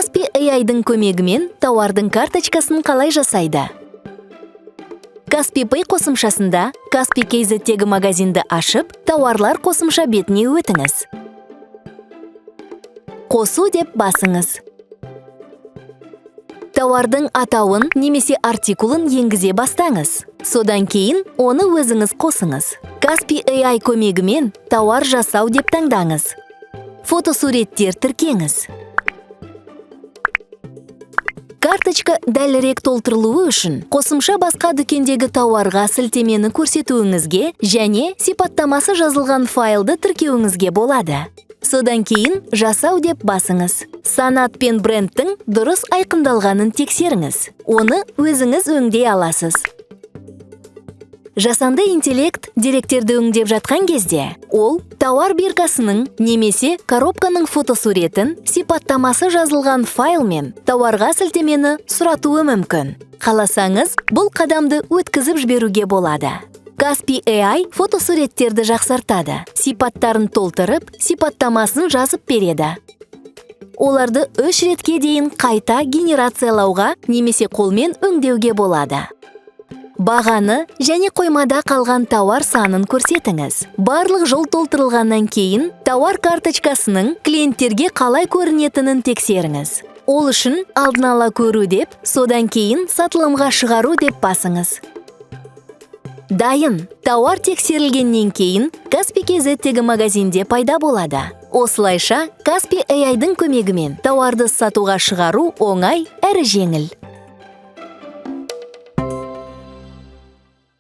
Каспи AI-дың көмегімен тауардың карточкасын қалай жасайды? Каспи Pay қосымшасында Каспи KZ-тегі магазинді ашып, тауарлар қосымша бетіне өтіңіз. Қосу деп басыңыз. Тауардың атауын немесе артикулын енгізе бастаңыз. Содан кейін оны өзіңіз қосыңыз. Каспи AI көмегімен тауар жасау деп таңдаңыз. Фотосуреттер тіркеңіз. Карточка дәлірек толтырылуы үшін қосымша басқа дүкендегі тауарға сілтемені көрсетуіңізге және сипаттамасы жазылған файлды тіркеуіңізге болады. Содан кейін жасау деп басыңыз. Санат пен брендтің дұрыс айқындалғанын тексеріңіз. Оны өзіңіз өңдей аласыз. Жасанды интеллект деректерді өңдеп жатқан кезде, ол тауар биркасының немесе коробканың фотосуретін, сипаттамасы жазылған файл мен тауарға сілтемені сұратуы мүмкін. Қаласаңыз, бұл қадамды өткізіп жіберуге болады. Каспи AI фотосуреттерді жақсартады. Сипаттарын толтырып, сипаттамасын жазып береді. Оларды 3 ретке дейін қайта генерациялауға немесе қолмен өңдеуге болады. Бағаны және қоймада қалған тауар санын көрсетіңіз. Барлық жол толтырылғаннан кейін, тауар карточкасының клиенттерге қалай көрінетінін тексеріңіз. Ол үшін алдын ала көру деп, содан кейін сатылымға шығару деп басыңыз. Дайын. Тауар тексерілгеннен кейін, Каспи KZ-тегі магазинде пайда болады. Осылайша, Каспи AI-дың көмегімен тауарды сатуға шығару оңай әрі жеңіл.